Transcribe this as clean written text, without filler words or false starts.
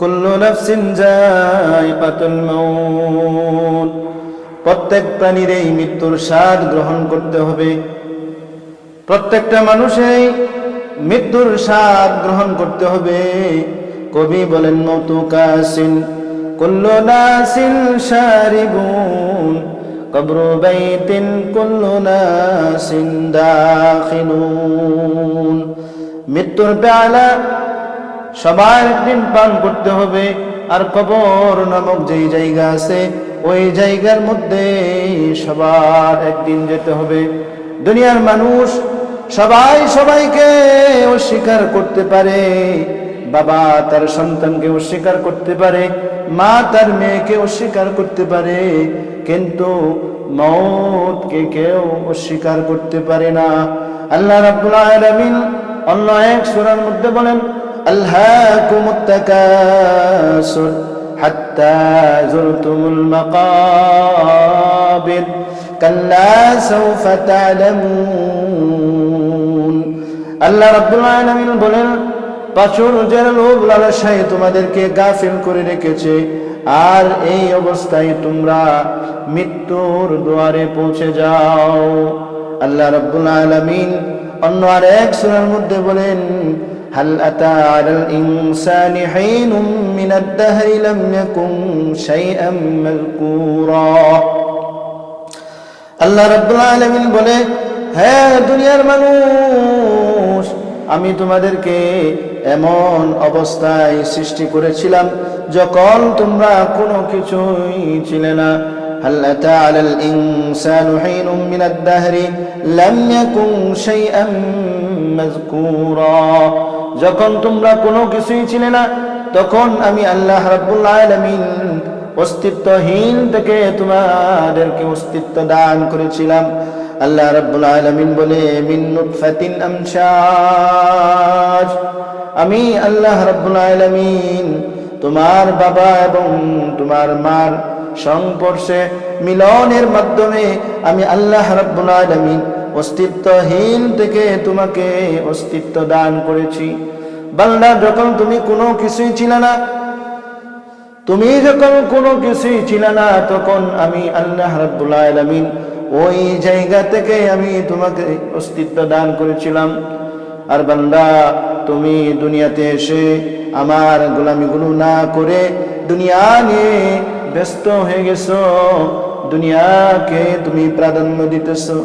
কুল্লু নাফসিন যায়িকাতুল মাউত। প্রত্যেক প্রাণীর এই মৃত্যুর স্বাদ গ্রহণ করতে হবে। প্রত্যেকটা মানুষের মৃত্যুর স্বাদ গ্রহণ করতে হবে। কবি বলেন মৌতু কাসিন কুল্লু নাসিন শারিবুন কবরু বাইতিন কুল্লু নাসিন দাখিলুন। মৃত্যুর পেয়ালা সবার একদিন পান করতে হবে। আর কবর নামক যেই জায়গা আছে ওই জায়গার মধ্যে সবার একদিন যেতে হবে। দুনিয়ার মানুষ সবাই সবাইকে অস্বীকার করতে পারে। বাবা তার সন্তানকে অস্বীকার করতে পারে, মা তার মেয়েকে অস্বীকার করতে পারে, কিন্তু মওতকে কেউ অস্বীকার করতে পারে না। আল্লাহ রাব্বুল আলামিন অন্য এক সূরার মধ্যে বলেন, আলহাকুমুত তাকাসুর হাত্তা যুরতুমুল মাকাবির কাল্লা সাওফা তা'লামুন। আল্লাহ রাব্বুল আলামিন বলেন, প্রাচুর্যের লোভ লালসায় তোমাদেরকে গাফিল করে রেখেছে, আর এই অবস্থায় তোমরা মৃত্যুর দুয়ারে পৌঁছে যাও। আল্লাহ রাব্বুল আলামিন অন্য আরেক সূরার মধ্যে বলেন, হাল আতা আলাল ইনসানি হিনুম মিনাদ দাহরি লাম ইয়াকুন শাইআম মাযকুরা। আল্লাহ রাব্বুল আলামিন বলে, হে দুনিয়ার মানুষ, আমি তোমাদেরকে এমন অবস্থায় সৃষ্টি করেছিলাম যখন তোমরা কোনো কিছুই ছিলে না। হাল আতা আলাল ইনসানু হিনুম মিনাদ দাহরি লাম ইয়াকুন শাইআম মাযকুরা। যখন তোমরা কোনো কিছুই ছিলে না, তখন আমি আল্লাহ রাব্বুল আলামিন অস্তিত্বহীন থেকে তোমাদেরকে অস্তিত্ব দান করেছিলাম। আল্লাহ রাব্বুল আলামিন বলে, মিন নুতফাতিন আমশাজ। আমি আল্লাহ রাব্বুল আলামিন তোমার বাবা এবং তোমার মার সংস্পর্শে মিলনের মাধ্যমে আমি আল্লাহ রাব্বুল আলামিন অস্তিত্বহীন থেকে তোমাকে অস্তিত্ব দান করেছি। বান্দা, যখন তুমি কোনো কিছুই ছিলে না, তখন আমি আল্লাহ রাব্বুল আলামিন ওই জায়গা থেকে আমি তোমাকে অস্তিত্ব দান করেছিলাম। আর বান্দা, তুমি দুনিয়াতে এসে আমার গোলামিগুলো না করে দুনিয়া নিয়ে ব্যস্ত হয়ে গেছো, দুনিয়াকে তুমি প্রাধান্য দিতেছো।